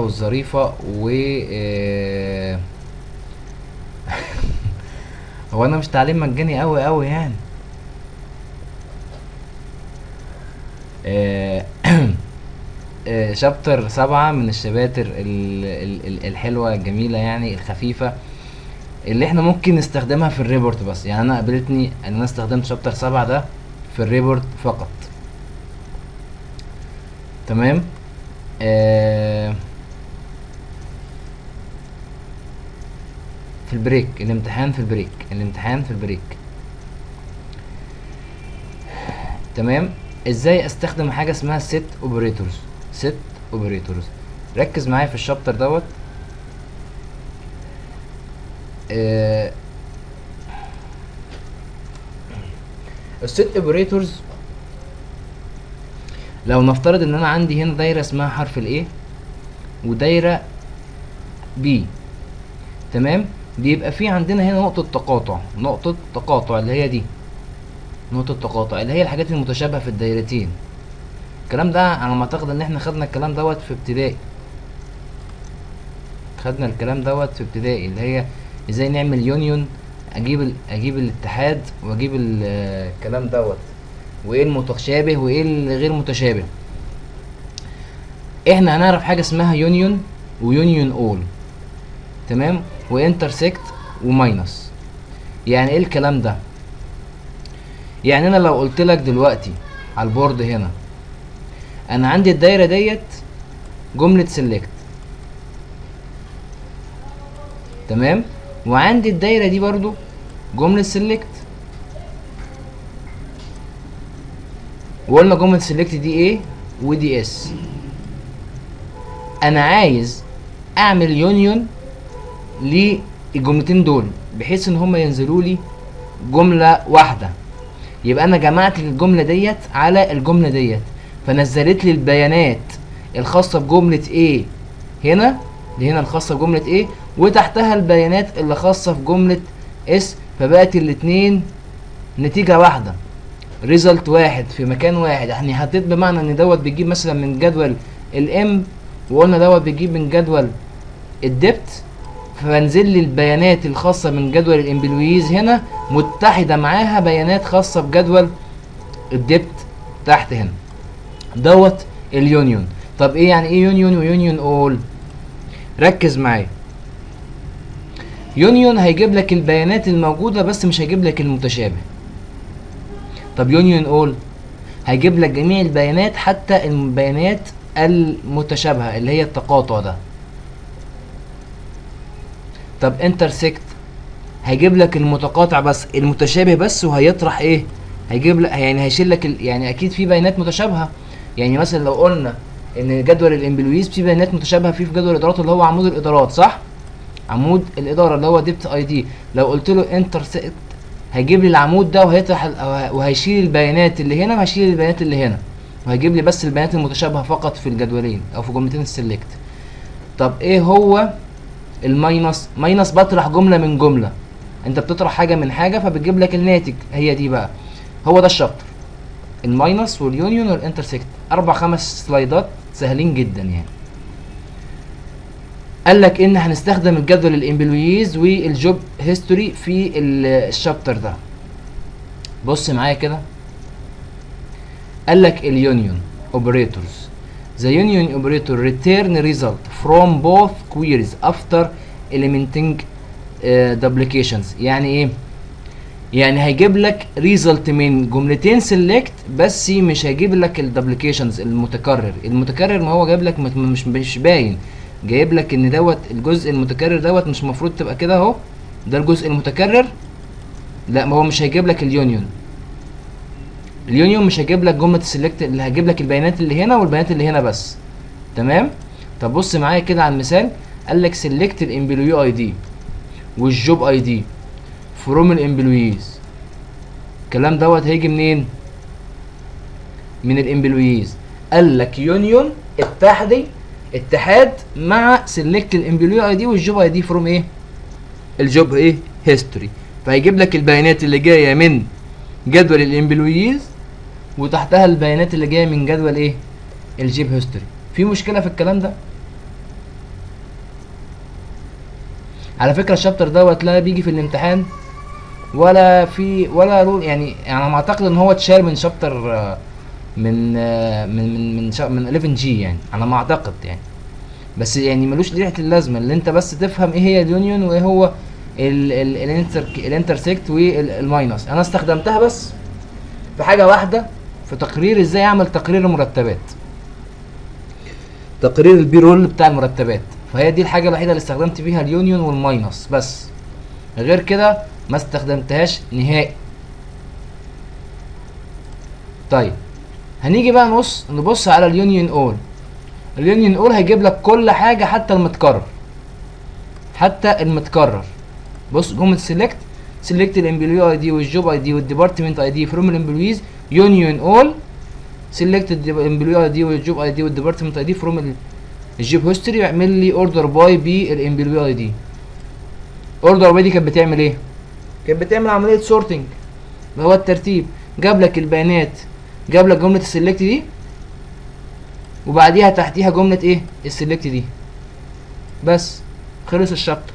والظريفة و هو انا مش تعليم مجاني قوي قوي يعني. آه، شابتر 7 من الشباتر الحلوة الجميلة يعني الخفيفة اللي احنا ممكن نستخدمها في الريبورت بس. يعني انا قابلتني ان انا استخدمت شابتر 7 ده في الريبورت فقط. تمام. في البريك الامتحان في البريك. تمام. ازاي استخدم حاجه اسمها set اوبريتورز. ركز معايا في الشابتر دوت. الست اوبريتورز، لو نفترض ان انا عندي هنا دايره اسمها حرف الايه ودايره بي. تمام. بيبقى في عندنا هنا نقطه تقاطع اللي هي دي نقطه تقاطع اللي هي الحاجات المتشابهه في الدايرتين. الكلام ده على ما اعتقد ان احنا خدنا الكلام دوت في ابتدائي. اللي هي ازاي نعمل يونيون، اجيب الاتحاد واجيب الكلام دوت، وايه المتشابه وايه الغير متشابه. احنا هنعرف حاجه اسمها يونيون ويونيون اول. تمام. وانترسكت وماينس. يعني ايه الكلام ده؟ يعني انا لو قلت لك دلوقتي على البورد هنا انا عندي الدايره ديت جمله سيلكت. تمام. وعندي الدايره دي برضو جمله سيلكت، وقلنا جمله سيلكت دي ايه ودي اس. انا عايز اعمل يونيون للجملتين دول بحيث ان هما ينزلوا لي جمله واحده. يبقى انا جمعت الجمله ديت على الجمله ديت فنزلت لي البيانات الخاصه بجمله ايه هنا، دي هنا الخاصه بجمله ايه، وتحتها البيانات اللي خاصه في جمله اس. فبقت الاتنين نتيجه واحده، ريزلت واحد في مكان واحد. يعني حطيت بمعنى ان دوت بيجيب مثلا من جدول الام، وقلنا دوت بيجيب من جدول الدبت، فبنزل لي البيانات الخاصه من جدول الامبلويز هنا متحده معاها بيانات خاصه بجدول الدبت تحت هنا. دوت اليونيون. طب ايه يعني ايه يونيون ويونيون اول؟ ركز معايا. يونيون هيجيب لك البيانات الموجوده بس مش هيجيب لك المتشابه. طب يونيون اول هيجيب لك جميع البيانات حتى البيانات المتشابهه اللي هي التقاطع ده. طب انترسكت هيجيب لك المتقاطع بس، المتشابه بس، وهيطرح ايه؟ هيجيب لك يعني هيشيل لك يعني اكيد في بيانات متشابهه. يعني مثلا لو قلنا ان جدول الامبلويز في بيانات متشابهه فيه في جدول الادارات اللي هو عمود الادارات، صح؟ عمود الاداره اللي هو ديبت اي دي. لو قلت له انترسكت هيجيب لي العمود ده وهيطرح وهيشيل البيانات اللي هنا وهيشيل البيانات اللي هنا، وهيجيب لي بس البيانات المتشابهه فقط في الجدولين او في جملتين السلكت. طب ايه هو الماينس؟ ماينس بطرح جمله من جمله. انت بتطرح حاجه من حاجه فبتجيب لك الناتج، هي دي بقى. هو ده الشابتر، الماينس واليونيون والانترسكت. 4-5 سلايدات سهلين جدا يعني. قال لك ان هنستخدم الجدول الامبلويز والجوب هيستوري في الشابتر ده. بص معايا كده. قال لك اليونيون اوبريتورز. The union operator return result from both queries after eliminating duplications. يعني ايه؟ يعني هيجيب لك ريزلت من جملتين سيلكت بس مش هيجيب لك الدبليكيشنز المتكرر ما هو جايب لك مش باين، جايب لك ان دوت الجزء المتكرر دوت مش المفروض تبقى كده اهو، ده الجزء المتكرر. لا، ما هو مش هيجيب لك اليونيون مش هيجيب لك جمله السيلكت، اللي هيجيب لك البيانات اللي هنا والبيانات اللي هنا بس. تمام. طب بص معايا كده على المثال. قال لك سيلكت الامبلوي اي دي والجوب اي دي فروم الامبلويز. الكلام دوت هيجي منين؟ من الامبلويز. قال لك يونيون اتحاد مع سيلكت الامبلوي اي دي والجوب اي دي فروم ايه؟ الجوب ايه؟ هيستوري. فهيجيب لك البيانات اللي جايه من جدول الامبلويز وتحتها البيانات اللي جايه من جدول ايه؟ الجيب هيستوري. في مشكله في الكلام ده؟ على فكره الشابتر دوت لا بيجي في الامتحان ولا رول، يعني انا معتقد ان هو اتشال من شابتر من 11 جي يعني على ما اعتقد يعني. بس يعني ملوش ريحه اللازمه، اللي انت بس تفهم ايه هي اليونيون وايه هو الانترسكت والماينس. انا استخدمتها بس في حاجه واحده، في تقرير ازاي اعمل تقرير المرتبات، تقرير البي رول بتاع المرتبات. فهي دي الحاجه الوحيده اللي استخدمت فيها اليونيون والماينس بس، غير كده ما استخدمتهاش نهائي. طيب هنيجي بقى نبص على اليونيون اول. اليونيون اول هيجيب لك كل حاجه حتى المتكرر، بص جمله سيلكت الامبلوي اي دي والجوب اي دي والديبارتمنت اي دي فروم الامبلويز يونيون اول. سيلكت الامبلوي اي دي والجوب اي دي والديبارتمنت اي دي فروم الجوب هيستوري، ويعمل لي اوردر باي بالامبلوي اي دي. اوردر باي دي كانت بتعمل ايه؟ كانت بتعمل عمليه سورتنج اللي هو الترتيب. جاب لك البيانات، جاب لك جمله السيلكت دي وبعديها تحتيها جمله ايه؟ السيلكت دي. بس خلص الشابتر.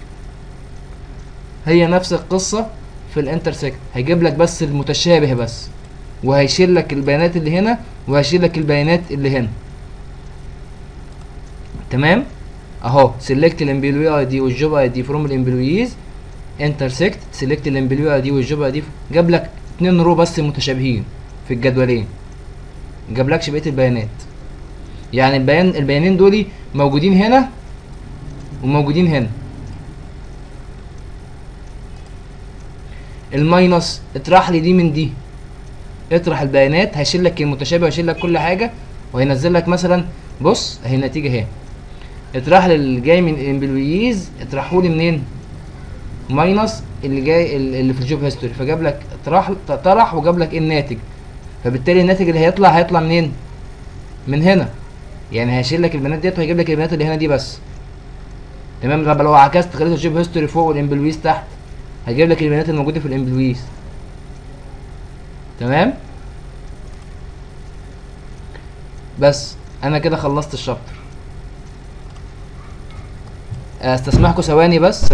هي نفس القصه في الانترسكت، هيجيب لك بس المتشابه بس، وهيشيل لك البيانات اللي هنا وهيشيل لك البيانات اللي هنا. تمام اهو. سيلكت الامبلوي اي دي والجوب اي دي فروم الامبلويز انترسكت سيلكت الامبلوي اي دي والجوب اي دي. جاب لك 2 رو بس متشابهين في الجدولين، جابلكش بقيه البيانات. يعني البيانين دول موجودين هنا وموجودين هنا. الماينس اطرح لي دي من دي، اطرح البيانات هيشيل لك المتشابه وهيشيل لك كل حاجه وهينزل لك مثلا. بص اهي النتيجه اهي. اطرح لي اللي جاي من الامبلويز، اطرحه لي منين؟ ماينس اللي جاي اللي في الجوب هيستوري. فجاب لك طرح وجاب لك الناتج. فبالتالي الناتج اللي هيطلع منين؟ من هنا. يعني هيشيل لك البيانات ديت وهيجيب لك البيانات اللي هنا دي بس. تمام. طب لو عكست خليت الجوب هيستوري فوق والامبلويز تحت، هيجيب لك البيانات الموجوده في الامبلويز. تمام. بس انا كده خلصت الشابتر. استسمحكم ثواني بس.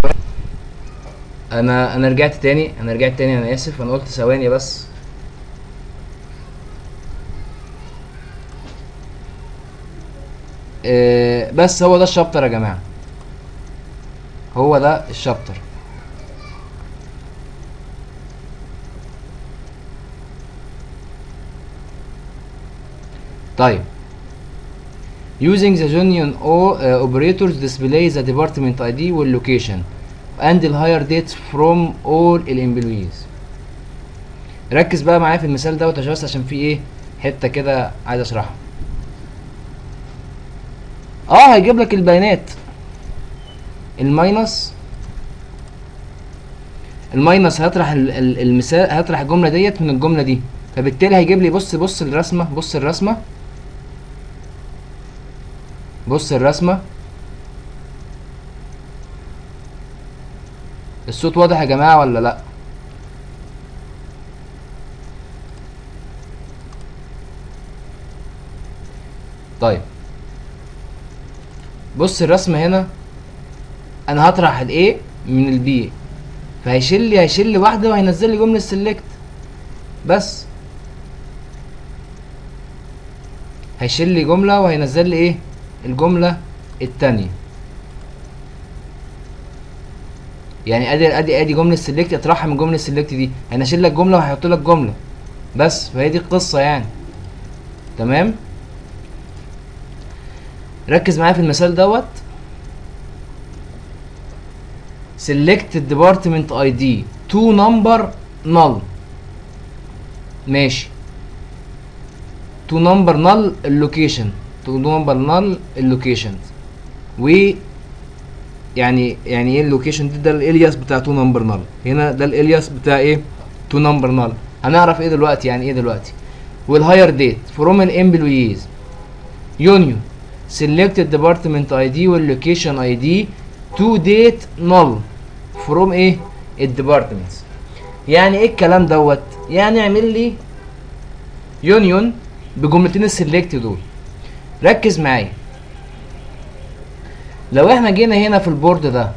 انا رجعت تاني، انا اسف. انا قلت ثواني بس. بس هو ده الشابتر يا جماعه، هو ده الشابتر. طيب using the union operators display the department ID والlocation and the hire dates from all الemployees. ركز بقى معايا في المثال دوت عشان في ايه حته كده عايز اشرحها. هيجيب لك البيانات. الماينس هيطرح المثال، هيطرح الجمله ديت من الجمله دي. فبالتالي هيجيب لي بص الرسمه. الصوت واضح يا جماعه ولا لا؟ طيب بص الرسمه هنا. انا هطرح الايه من البي، فهيشيل لي واحده وهينزل لي جمله سيلكت. بس هيشيل لي جمله وهينزل لي ايه الجمله الثانيه. يعني ادي جمله سيلكت، اطرحها من جمله سيلكت دي، هينشيل لك جمله وهيحط لك جمله بس. فهي دي القصه يعني. تمام. ركز معايا في المثال دوت. select department ID to number null. ماشي. to number null اللوكيشن. to number null اللوكيشن. و يعني ايه اللوكيشن ده الالياس بتاع to number null. هنا ده الالياس بتاع ايه to number null. هنعرف ايه دلوقتي يعني ايه دلوقتي. والهاير ديت from الامبلويز يونيون select الديبارتمنت اي دي واللوكيشن اي دي to date null from ايه الديبارتمنتس. يعني ايه الكلام دوت؟ يعني اعمل لي يونيون بجملتين السلكت دول. ركز معايا. لو احنا جينا هنا في البورد ده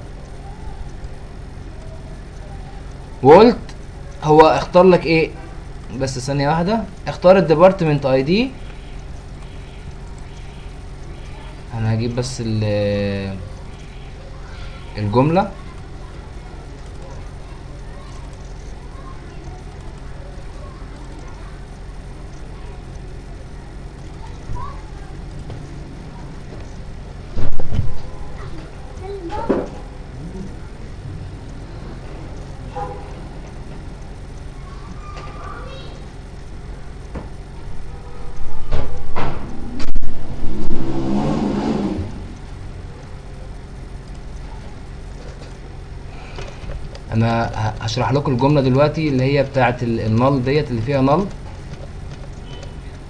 وقلت هو اختار لك ايه، بس ثانية واحدة، اختار الديبارتمنت اي دي. انا هجيب بس الجملة. انا هشرح لكم الجملة دلوقتي اللي هي بتاعت النال ديت اللي فيها نال،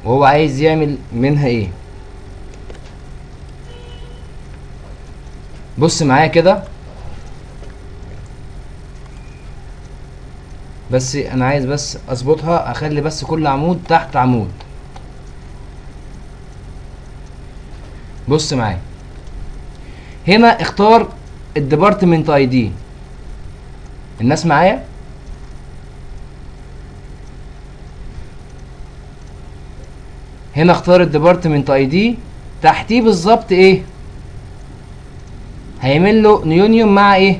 وهو عايز يعمل منها ايه. بص معايا كده، بس انا عايز بس اظبطها، اخلي بس كل عمود تحت عمود. بص معايا هنا، اختار الديبارتمنت اي دي. الناس معايا؟ هنا اختار الديبارتمنت اي دي، تحتيه بالظبط ايه، هيعمل له نيونيون مع ايه،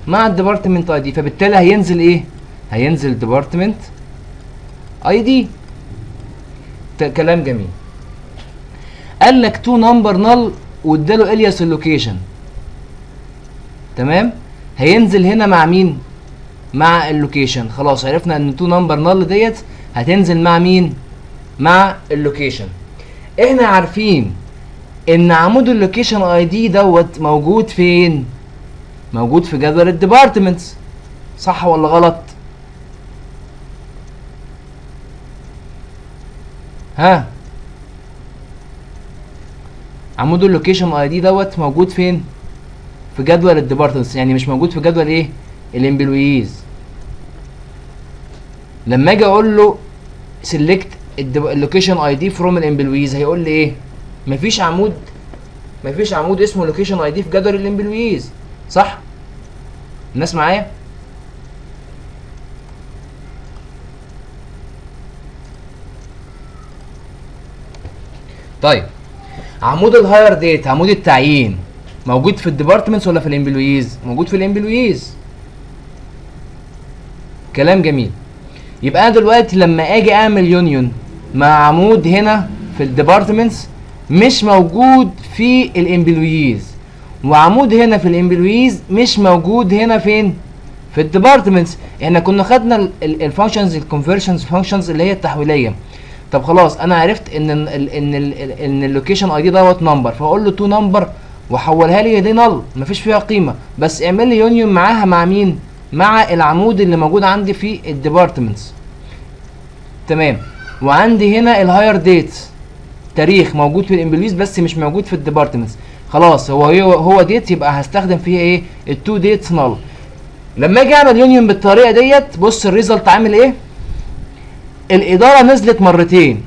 مع الديبارتمنت اي دي، فبالتالي هينزل ايه، هينزل ديبارتمنت اي دي. كلام جميل. قال لك تو نمبر نل واداله الياس اللوكيشن، تمام. هينزل هنا مع مين، مع اللوكيشن. خلاص عرفنا ان تو نمبر نل ديت هتنزل مع مين، مع اللوكيشن. احنا عارفين ان عمود اللوكيشن اي دي دوت موجود فين، موجود في جدول الديبارتمنتس، صح ولا غلط؟ ها، عمود اللوكيشن اي دي دوت موجود فين، في جدول الديبارتمنتس، يعني مش موجود في جدول ايه، الامبلويز. لما اجي اقول له سيلكت اللوكيشن اي دي فروم الامبلويز، هيقول لي ايه، مفيش عمود اسمه لوكيشن اي دي في جدول الامبلويز، صح؟ الناس معايا؟ طيب عمود الهاير ديت، عمود التعيين، موجود في الديبارتمنتس ولا في الامبلويز؟ موجود في الامبلويز. كلام جميل. يبقى انا دلوقتي لما اجي اعمل يونيون مع عمود هنا في الديبارتمنتس مش موجود في الامبلويز، وعمود هنا في الامبلويز مش موجود هنا فين، في الديبارتمنتس. احنا كنا خدنا الفانكشنز، الكونفرشنز فانكشنز اللي هي التحويليه. طب خلاص انا عرفت ان اللوكيشن اي دي دوت نمبر، فاقول له تو نمبر وحولها لي دي نل مفيش فيها قيمه، بس اعمل لي يونيون معاها مع مين، مع العمود اللي موجود عندي في الديبارتمنتس، تمام. وعندي هنا الهاير ديت، تاريخ موجود في الامبلويز بس مش موجود في الديبارتمنتس. خلاص هو ديت، يبقى هستخدم فيها ايه، التو ديتس نل. لما اجي اعمل يونيون بالطريقه ديت، بص الريزلت عامل ايه، الاداره نزلت مرتين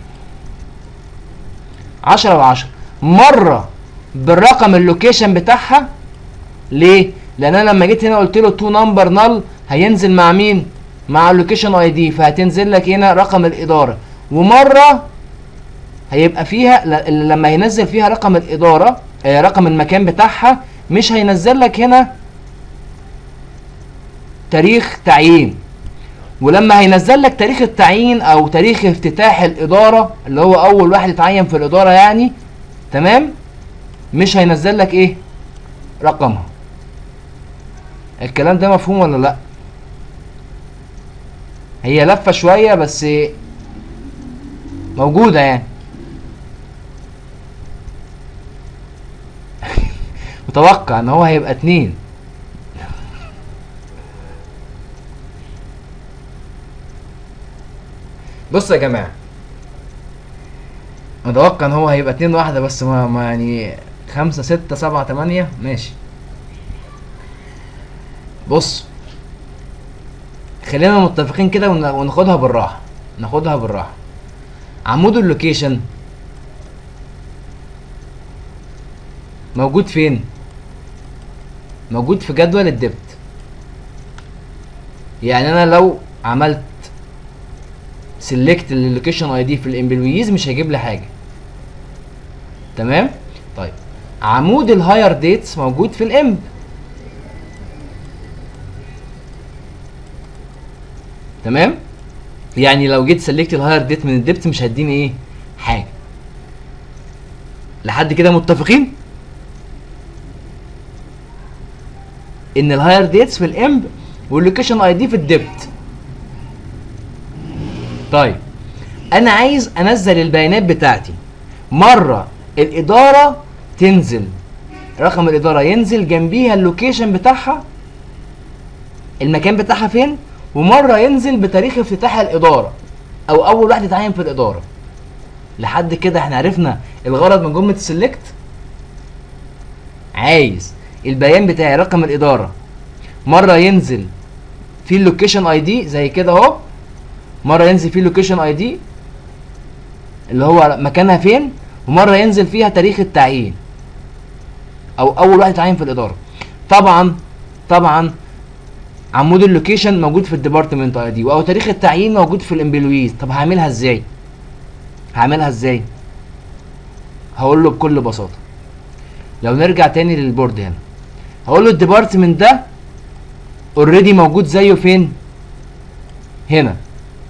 10 و10، مره بالرقم اللوكيشن بتاعها. ليه؟ لان انا لما جيت هنا قلت له تو نمبر نل، هينزل مع مين، مع اللوكيشن اي دي، فهتنزل لك هنا رقم الاداره. ومره هيبقى فيها لما هينزل فيها رقم الاداره، رقم المكان بتاعها، مش هينزل لك هنا تاريخ تعيين. ولما هينزل لك تاريخ التعيين او تاريخ افتتاح الاداره، اللي هو اول واحد اتعين في الاداره يعني، تمام، مش هينزل لك ايه، رقمها. الكلام ده مفهوم ولا لا؟ هي لفه شويه بس موجوده يعني. متوقع ان هو هيبقى 2. بص يا جماعه، متوقع ان هو هيبقى 2 واحده بس، ما يعني 5 6 7 8 ماشي. بص خلينا متفقين كده وناخدها بالراحه، ناخدها بالراحه. عمود اللوكيشن موجود فين، موجود في جدول الدبت. يعني انا لو عملت سيلكت اللوكيشن اي دي في الامبلويز مش هيجيب لي حاجه. تمام. طيب عمود الهاير ديتس موجود في الامب. تمام. يعني لو جيت سلكت الهاير ديت من الدبت مش هيديني ايه حاجه. لحد كده متفقين ان الهاير ديتس في الامب واللوكيشن اي دي في الدبت. طيب انا عايز انزل البيانات بتاعتي، مره الاداره تنزل رقم الاداره ينزل جنبيها اللوكيشن بتاعها، المكان بتاعها فين، ومره ينزل بتاريخ افتتاح الاداره او اول واحد يتعين في الاداره. لحد كده احنا عرفنا الغرض من جمله السلكت. عايز البيان بتاعي رقم الاداره مره ينزل في اللوكيشن اي دي زي كده اهو، مره ينزل فيه اللوكيشن اي دي اللي هو مكانها فين، ومره ينزل فيها تاريخ التعيين او اول واحد يتعين في الاداره. طبعا عمود اللوكيشن موجود في الديبارتمنت اي دي، او تاريخ التعيين موجود في الامبلويز. طب هعملها ازاي؟ هقول له بكل بساطه، لو نرجع تاني للبورد هنا هقول له الديبارتمنت ده اوريدي موجود زيه فين؟ هنا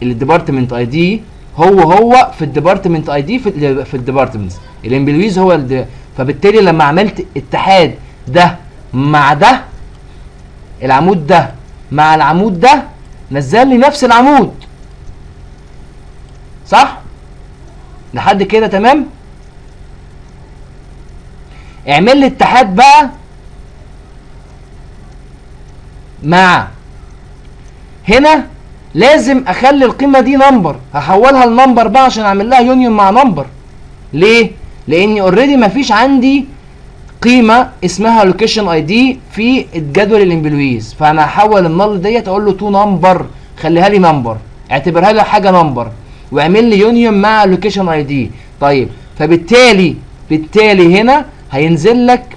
الديبارتمنت اي دي هو في الديبارتمنت اي دي في الديبارتمنتس. الامبلويز هو فبالتالي لما عملت اتحاد ده مع ده، العمود ده مع العمود ده نزل لي نفس العمود. صح؟ لحد كده تمام؟ اعمل لي اتحاد بقى مع هنا. لازم اخلي القيمه دي نمبر، هحولها لنمبر بقى عشان اعمل لها يونيون مع نمبر. ليه؟ لاني اوريدي مفيش عندي قيمه اسمها لوكيشن اي دي في الجدول الامبلويز، فانا هحول النل ديت اقول له تو نمبر، خليها لي نمبر، اعتبرها لي حاجه نمبر، واعمل لي يونيون مع لوكيشن اي دي. طيب فبالتالي هنا هينزل لك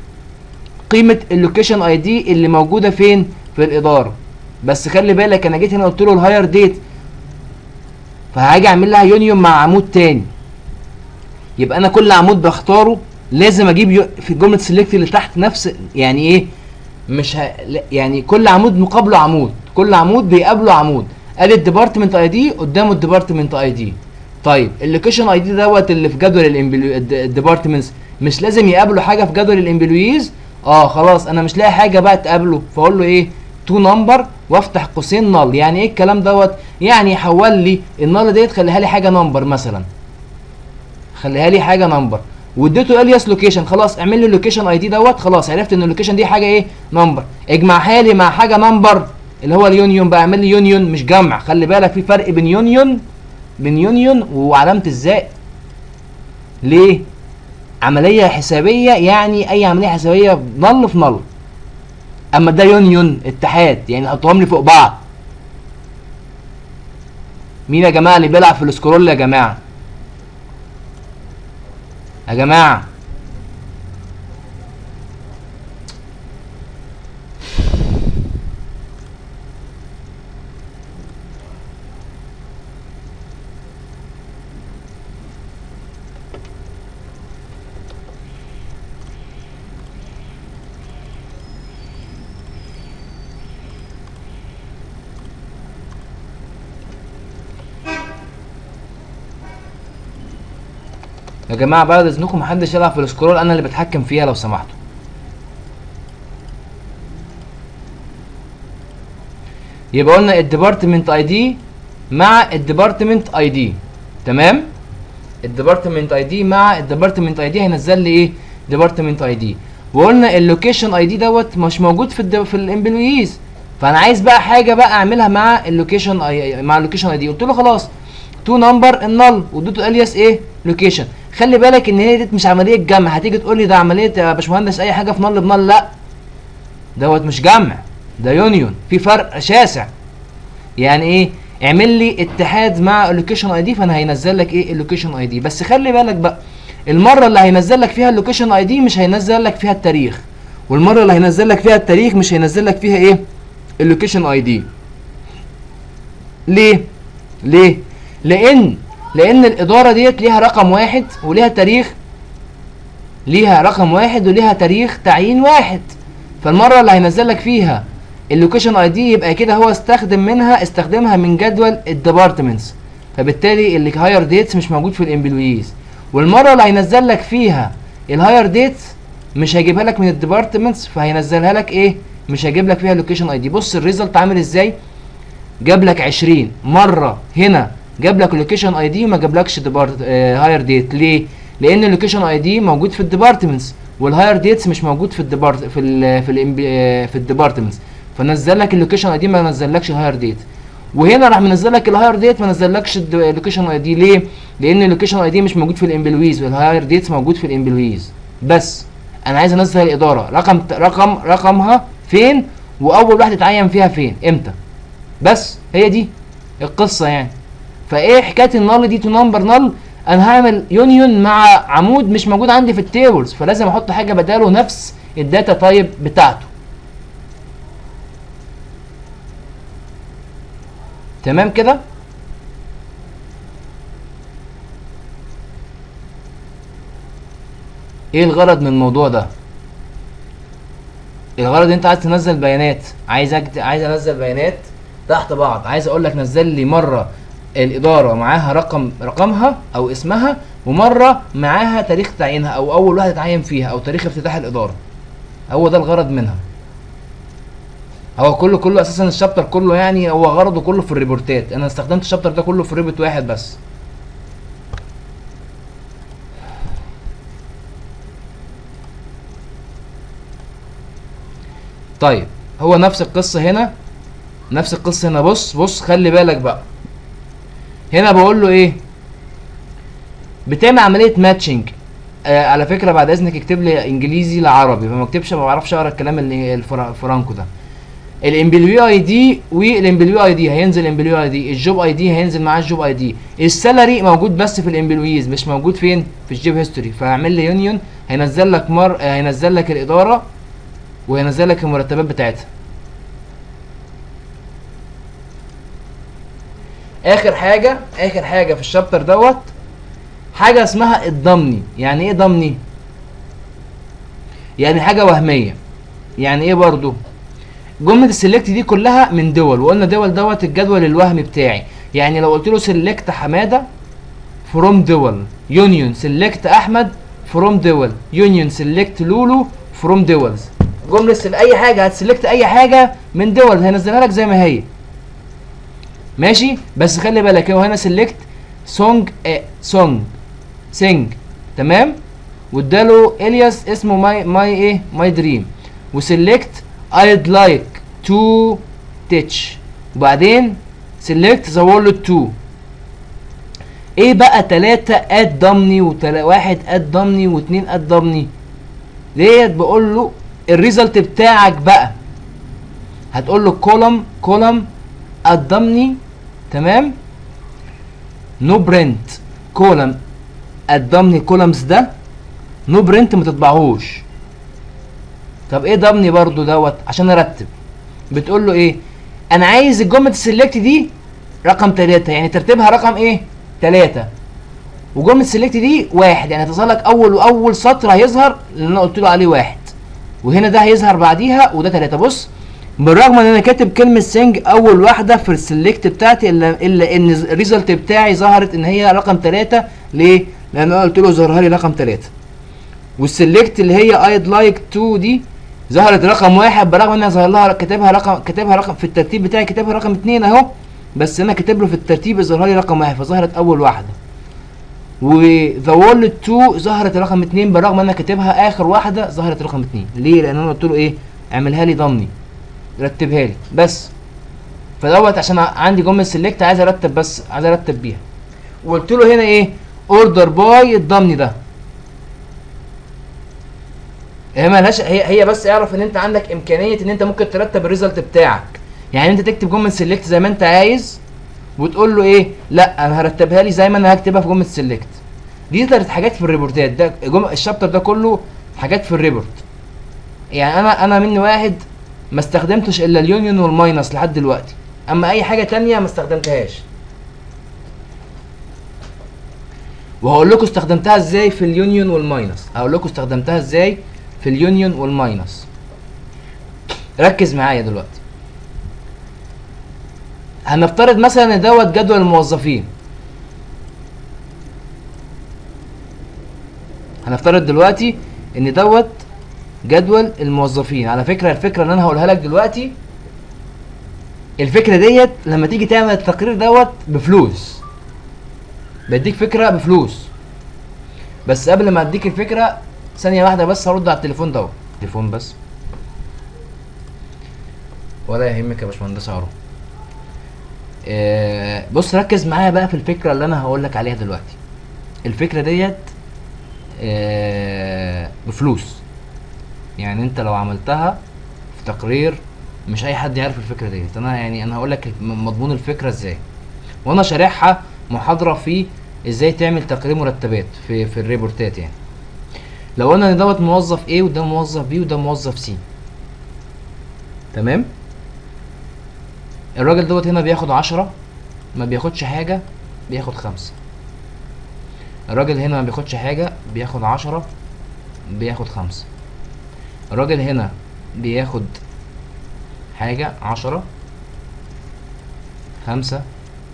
قيمه اللوكيشن اي دي اللي موجوده فين؟ في الاداره. بس خلي بالك انا جيت هنا قلت له الهاير ديت، فهاجي اعمل لها يونيون مع عمود تاني. يبقى انا كل عمود بختاره لازم اجيب في جمله سيلكت اللي تحت نفس، يعني ايه، مش يعني كل عمود مقابله عمود، كل عمود بيقابله عمود. ادي الديبارتمنت اي دي قدامه الديبارتمنت اي دي. طيب اللوكيشن اي دي دوت اللي في جدول الديبارتمنتس مش لازم يقابله حاجه في جدول الامبلويز. خلاص انا مش لاقي حاجه بقى تقابله، فاقول له ايه؟ تو نمبر وافتح قوسين نل. يعني ايه الكلام دوت؟ يعني يحول لي النل ديت خليها لي حاجه نمبر مثلا، خليها لي حاجه نمبر، واديته الياس لوكيشن. خلاص اعمل لي اللوكيشن اي دي دوت، خلاص عرفت ان اللوكيشن دي حاجه ايه؟ نمبر. اجمعها لي مع حاجه نمبر اللي هو اليونيون بقى، اعمل لي يونيون مش جمع. خلي بالك في فرق بين يونيون وعلامه الزائد. ليه؟ عمليه حسابيه، يعني اي عمليه حسابيه نل في نل. اما ده يونيون اتحاد، يعني حطهم لي فوق بعض. مين يا جماعه اللي بيلعب في السكرول يا جماعه؟ يا جماعه يا جماعه بعد اذنكم محدش يلعب في السكرول، انا اللي بتحكم فيها لو سمحتوا. يبقى قلنا الديبارتمنت اي دي مع الديبارتمنت اي دي. تمام؟ الديبارتمنت اي دي مع الديبارتمنت اي دي هينزل لي ايه؟ ديبارتمنت اي دي. وقلنا اللوكيشن اي دي دوت مش موجود في الامبلويز، فانا عايز بقى حاجه بقى اعملها مع اللوكيشن اي دي. قلت له خلاص تو نمبر النل، واديته الياس ايه؟ لوكيشن. خلي بالك ان هي دي مش عمليه جمع. هتيجي تقول لي ده عمليه يا باشمهندس اي حاجه في نل بنل، لا دوت مش جمع، ده يونيون، في فرق شاسع. يعني ايه؟ اعمل لي اتحاد مع اللوكيشن اي دي، فانا هينزل لك ايه؟ اللوكيشن اي دي. بس خلي بالك بقى المره اللي هينزل لك فيها اللوكيشن اي دي مش هينزل لك فيها التاريخ، والمره اللي هينزل لك فيها التاريخ مش هينزل لك فيها ايه؟ اللوكيشن اي دي. ليه؟ ليه؟ لان الاداره ديت ليها رقم واحد وليها تاريخ، ليها رقم واحد وليها تاريخ تعيين واحد. فالمره اللي هينزل لك فيها اللوكيشن اي دي يبقى كده هو استخدمها من جدول الديبارتمنتس، فبالتالي اللي هاير ديتس مش موجود في الامبلويز. والمره اللي هينزل لك فيها الهاير ديتس مش هيجيبها لك من الديبارتمنتس، فهينزلها لك ايه؟ مش هيجيب لك فيها اللوكيشن اي دي. بص الريزلت عامل ازاي، جاب لك 20 مره هنا جاب لك اللوكيشن اي دي وما جابلكش هاير ديت. ليه؟ لان اللوكيشن اي دي موجود في الديبارتمنتس والهاير ديتس مش موجود في الديبارتمنتس، فنزل لك اللوكيشن اي دي ما نزلكش الهاير ديت. وهنا راح منزل لك الهاير ديت ما نزلكش اللوكيشن اي دي. ليه؟ لان اللوكيشن اي دي مش موجود في الامبلويز والهاير ديتس موجود في الامبلويز. بس انا عايز انزل الاداره رقمها فين واول واحد اتعين فيها فين امتى، بس هي دي القصه يعني. فايه حكايه النال دي تو نمبر نال؟ انا هعمل يونيون مع عمود مش موجود عندي في التيبلز، فلازم احط حاجه بداله نفس الداتا تايب بتاعته. تمام كده؟ ايه الغرض من الموضوع ده؟ الغرض انت عايز تنزل بيانات، عايز انزل بيانات تحت بعض، عايز اقول لك نزل لي مره الاداره معاها رقمها او اسمها، ومره معاها تاريخ تعيينها او اول واحد اتعين فيها او تاريخ افتتاح الاداره. هو ده الغرض منها. هو كله اساسا الشابتر كله يعني هو غرضه كله في الريبورتات. انا استخدمت الشابتر ده كله في ريبورت واحد بس. طيب هو نفس القصه هنا، بص خلي بالك بقى. هنا بقول له ايه؟ بتعمل عمليه ماتشنج. على فكره بعد اذنك اكتب لي انجليزي لعربي، فما اكتبش، ما بعرفش اقرا الكلام اللي الفرانكو ده. الامبلوي اي دي والامبلوي اي دي هينزل الامبلوي اي دي، الجوب اي دي هينزل معاه الجوب اي دي، السالري موجود بس في الامبلويز مش موجود فين؟ في الجوب هيستوري. فهعمل لي يونيون، هينزل لك الاداره وهينزل لك المرتبات بتاعتها. اخر حاجه في الشابتر دوت حاجه اسمها الضمني. يعني ايه ضمني؟ يعني حاجه وهميه. يعني ايه برضو؟ جمله السلكت دي كلها من دول، وقلنا دول دوت الجدول الوهمي بتاعي. يعني لو قلت له سلكت حماده فروم دول، يونيون سلكت احمد فروم دول، يونيون سلكت لولو فروم دولز، جمله اي حاجه هتسلكت اي حاجه من دول هينزلها لك زي ما هي. ماشي؟ بس خلي بالك هو هنا سلكت سونج سينج، تمام؟ واداله الياس اسمه ماي دريم، وسلكت I'd like to teach، وبعدين سلكت ذا وورلد 2. ايه بقى 3 اد ضمني واحد اد ضمني واتنين اد ضمني ديت؟ بقول له الريزلت بتاعك بقى هتقول له كولم اد ضمني، تمام؟ نو برنت كولم اد ضمني، كولمز ده نو برنت ما تطبعهوش. طب ايه ضمني برضو دوت؟ عشان ارتب. بتقول له ايه؟ انا عايز الجمله السلكت دي رقم 3، يعني ترتيبها رقم ايه؟ 3، وجمله السلكت دي 1، يعني هتظهر لك اول سطر هيظهر اللي انا قلت له عليه 1، وهنا ده هيظهر بعديها وده 3. بص بالرغم ان انا كاتب كلمه سنج اول واحده في السلكت بتاعتي الا ان الريزلت بتاعي ظهرت ان هي رقم 3. ليه؟ لان انا قلت له ظهرها لي رقم 3. والسلكت اللي هي I'd like to دي ظهرت رقم 1، برغم ان انا ظهر لها كاتبها رقم في الترتيب بتاعي، كاتبها رقم 2 اهو، بس انا كاتب له في الترتيب ظهر لي رقم 1 فظهرت اول واحده. وذا وورلد 2 ظهرت رقم 2، بالرغم ان انا كاتبها اخر واحده ظهرت رقم 2. ليه؟ لان انا قلت له ايه؟ اعملها لي ضمني، رتبها لي بس. فدوت عشان عندي جمله سيلكت عايز ارتب بيها. وقلت له هنا ايه؟ اوردر باي الضمني ده. هي مالهاش، هي بس اعرف ان انت عندك امكانيه ان انت ممكن ترتب الريزلت بتاعك. يعني انت تكتب جمله سيلكت زي ما انت عايز وتقول له ايه؟ لا انا هرتبها لي زي ما انا هكتبها في جمله سيلكت. دي 3 حاجات في الريبورتات. ده الشابتر ده كله حاجات في الريبورت. يعني انا مني واحد ما استخدمتش الا اليونيون والماينس لحد دلوقتي. اما اي حاجه تانية ما استخدمتهاش. وهقول لكم استخدمتها ازاي في اليونيون والماينس، هقول لكم استخدمتها ازاي في اليونيون والماينس. ركز معايا دلوقتي. هنفترض مثلا ان دوت جدول الموظفين. هنفترض دلوقتي ان دوت جدول الموظفين. على فكره الفكره اللي انا هقولها لك دلوقتي، الفكره ديت لما تيجي تعمل التقرير دوت بفلوس، بديك فكره بفلوس. بس قبل ما اديك الفكره ثانيه واحده بس هرد على التليفون دوت. تليفون بس، ولا يهمك يا باشمهندس عمرو. بص ركز معايا بقى في الفكره اللي انا هقول لك عليها دلوقتي. الفكره ديت بفلوس. يعني انت لو عملتها في تقرير مش اي حد يعرف الفكره ديت. انا هقول لك مضمون الفكره ازاي، وانا شارحها محاضره في ازاي تعمل تقرير مرتبات في الريبورتات. يعني لو قلنا ان دوت موظف A وده موظف B وده موظف C، تمام؟ الراجل دوت هنا بياخد 10، ما بياخدش حاجه، بياخد 5. الراجل هنا ما بياخدش حاجه، بياخد 10، بياخد 5. الراجل هنا بياخد حاجه 10، 5،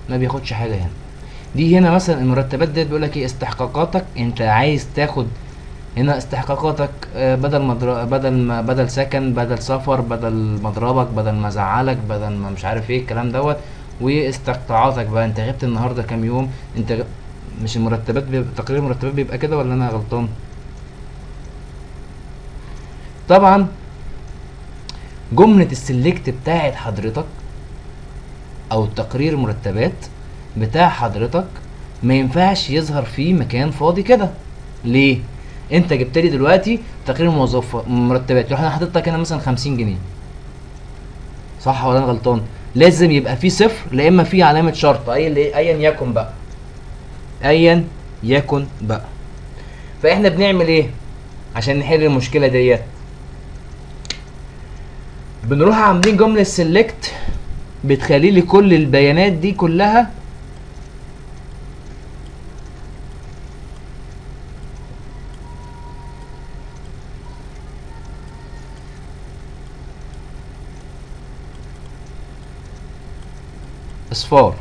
ما بياخدش حاجه. هنا دي هنا مثلا المرتبات ديت بيقول لك ايه؟ استحقاقاتك. انت عايز تاخد هنا استحقاقاتك بدل سكن، بدل سفر، بدل مضربك، بدل ما زعلك، بدل ما مش عارف ايه الكلام دوت. واستقطاعاتك بقى، انت غبت النهارده كام يوم، مش المرتبات تقرير المرتبات بيبقى كده ولا انا غلطان؟ طبعا جملة السلكت بتاعت حضرتك او تقرير المرتبات بتاع حضرتك ما ينفعش يظهر فيه مكان فاضي كده. ليه؟ انت جبت لي دلوقتي تقرير مرتبات، رحنا حاطط لك هنا مثلا 50 جنيه، صح ولا انا غلطان؟ لازم يبقى فيه صفر، لا اما فيه علامه شرط، ايا يكن بقى، ايا يكن بقى. فاحنا بنعمل ايه عشان نحل المشكله ديت؟ بنروح عاملين جمله سيلكت بتخلي لي كل البيانات دي كلها اصفار.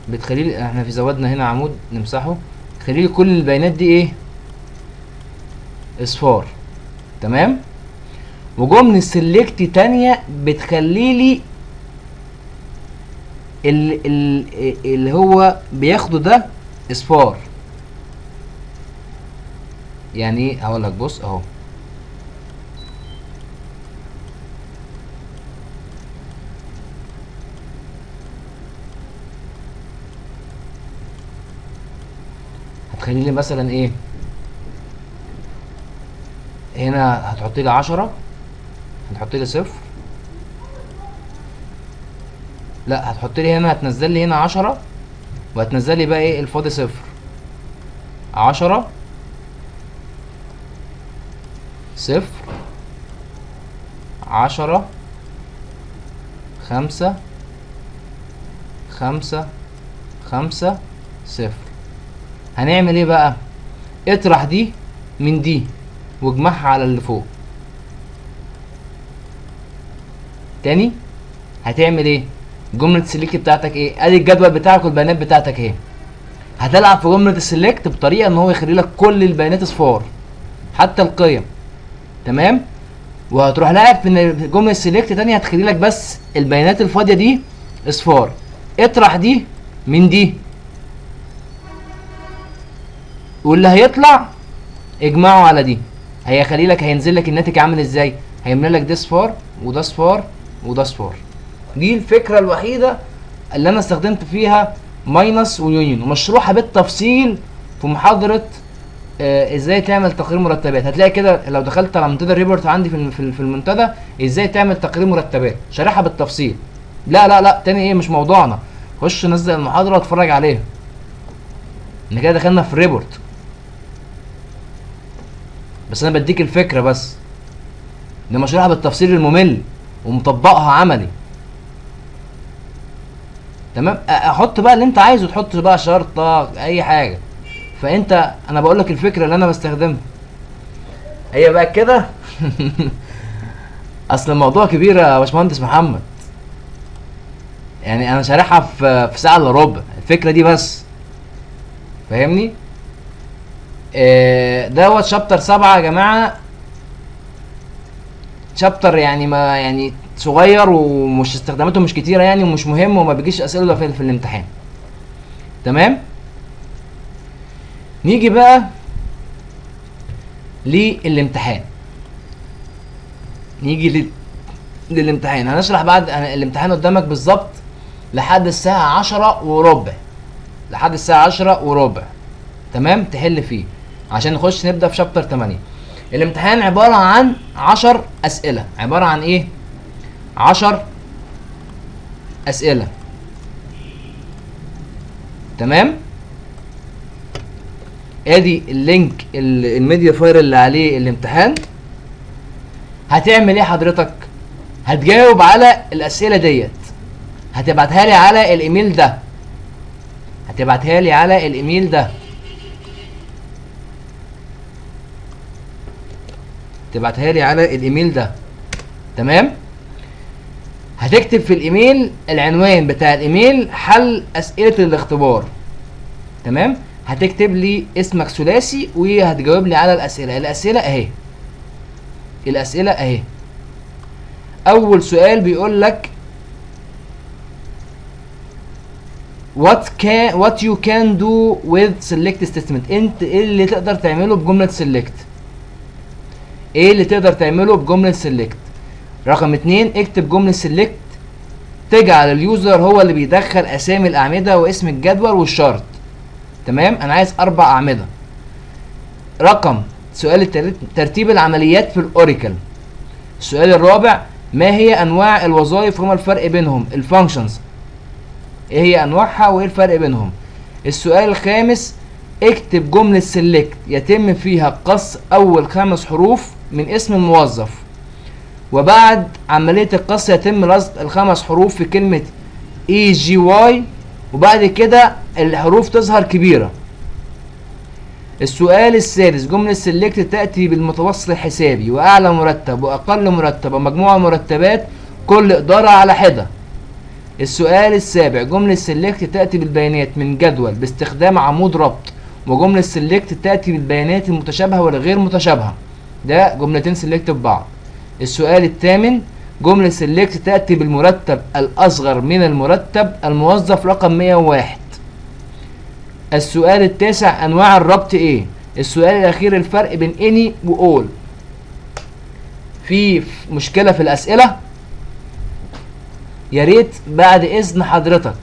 بتخلي لي، احنا في زودنا هنا عمود نمسحه، تخلي لي كل البيانات دي ايه؟ اصفار. تمام؟ وجملة سيلكت تانية بتخلي لي اللي هو بياخده ده اصفار. يعني ايه؟ هقول لك، بص اهو، هتخلي لي مثلا ايه؟ هنا هتحط لي 10، هتحط لي 0، لا هتحط لي هنا، هتنزل لي هنا 10 وهتنزل لي بقى ايه الفاضي 0. 10 0 10 5 5 5 0. هنعمل ايه بقى؟ اطرح دي من دي واجمعها على اللي فوق. تاني هتعمل ايه؟ جملة السلكت بتاعتك ايه؟ ادي الجدول بتاعك والبيانات بتاعتك اهي. هتلعب في جملة السلكت بطريقة ان هو يخلي لك كل البيانات اصفار حتى القيم. تمام؟ وهتروح لاعب في جملة السلكت تانية هتخلي لك بس البيانات الفاضية دي اصفار. اطرح دي من دي واللي هيطلع اجمعه على دي، هيخلي لك، هينزل لك الناتج عامل ازاي؟ هيملى لك ده صفار وده صفار وده صفار. دي الفكره الوحيده اللي انا استخدمت فيها ماينس ويونيون، ومشروحه بالتفصيل في محاضره ازاي تعمل تقرير مرتبات. هتلاقي كده لو دخلت على منتدى الريبورت عندي في المنتدى ازاي تعمل تقرير مرتبات، شارحها بالتفصيل. لا تاني ايه، مش موضوعنا، خش نزل المحاضره واتفرج عليها. ان كده دخلنا في الريبورت. بس انا بديك الفكره بس، دي مشروحه بالتفصيل الممل ومطبقها عملي. تمام. احط بقى اللي انت عايزه، تحط بقى شرطه اي حاجه. فانت انا بقول لك الفكره اللي انا بستخدمها هي بقى كده. اصل الموضوع كبير يا باشمهندس محمد، يعني انا شارحها في ساعه الا ربع الفكره دي بس، فاهمني؟ دوت شابتر 7 يا جماعه. شابتر يعني ما يعني صغير ومش استخداماته مش كتيره يعني، ومش مهم وما بيجيش اسئله في الامتحان. تمام. نيجي بقى للامتحان. للامتحان هنشرح بعد الامتحان قدامك بالظبط لحد الساعة 10:15. لحد الساعة 10:15. تمام. تحل فيه عشان نخش نبدأ في شابتر 8. الامتحان عبارة عن 10 أسئلة. عبارة عن ايه؟ 10 أسئلة. تمام. ادي اللينك الميديا فاير اللي عليه الامتحان. هتعمل ايه حضرتك؟ هتجاوب على الاسئله ديت، هتبعتها لي على الايميل ده. هتبعتها لي على الايميل ده. تبعتها لي على الايميل ده. تمام. هتكتب في الايميل العنوان بتاع الايميل حل اسئله الاختبار. تمام. هتكتب لي اسمك ثلاثي وهتجاوب لي على الاسئله. الاسئله اهي. الاسئله اهي. اول سؤال بيقول لك what you can do with select statement. انت ايه اللي تقدر تعمله بجمله select؟ ايه اللي تقدر تعمله بجمله select؟ رقم 2 اكتب جمله select تجعل اليوزر هو اللي بيدخل اسامي الاعمده واسم الجدول والشرط. تمام. انا عايز 4 اعمده. رقم سؤال ترتيب العمليات في الاوراكل. السؤال الرابع ما هي انواع الوظائف وما الفرق بينهم؟ الفانكشنز ايه هي انواعها وايه الفرق بينهم؟ السؤال الخامس اكتب جملة سيلكت يتم فيها قص اول 5 حروف من اسم الموظف، وبعد عملية القص يتم لصق ال5 حروف في كلمة EGY، وبعد كده الحروف تظهر كبيرة. السؤال السادس جملة سيلكت تأتي بالمتوسط الحسابي وأعلى مرتب وأقل مرتب ومجموع مرتبات كل إدارة على حدة. السؤال السابع جملة سيلكت تأتي بالبيانات من جدول باستخدام عمود ربط، وجملة سيلكت تأتي بالبيانات المتشابهة والغير متشابهة. ده جملتين سيلكت ببعض. السؤال الثامن جملة سيلكت تأتي بالمرتب الأصغر من المرتب الموظف رقم 101. السؤال التاسع أنواع الربط إيه؟ السؤال الأخير الفرق بين any و all. في مشكلة في الأسئلة؟ يا ريت بعد إذن حضرتك